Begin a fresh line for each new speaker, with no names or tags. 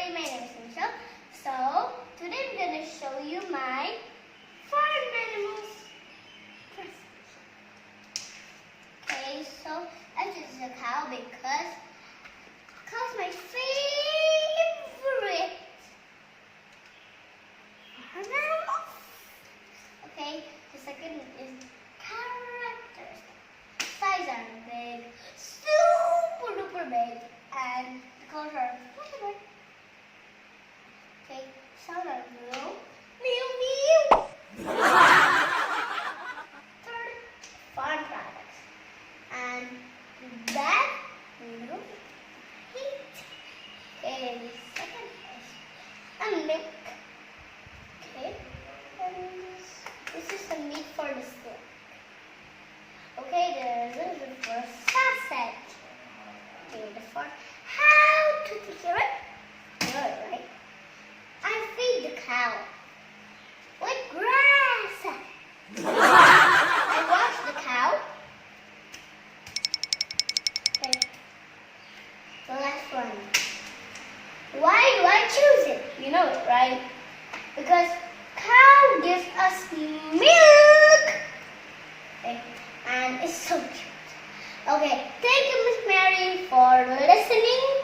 Hi, my name is Michelle. So, today I'm going to show you my farm animals. Okay, so I choose a cow because cow's my favorite farm animal. Okay, the second is characters. Size are big, super duper big, and the colors are whatever. Okay, sound are blue. Meow meow. Third, farm products. And that milk heat. Okay, the second is a milk. Okay, and this is the meat for the steak. Okay, the reason for sausage. Okay, the fourth, how to take care of it? Good, right? I feed the cow with grass. I wash the cow. Okay. The last one. Why do I choose it? You know it, right? Because cow gives us milk. Okay. And it's so cute. Okay. Thank you, Miss Mary, for listening.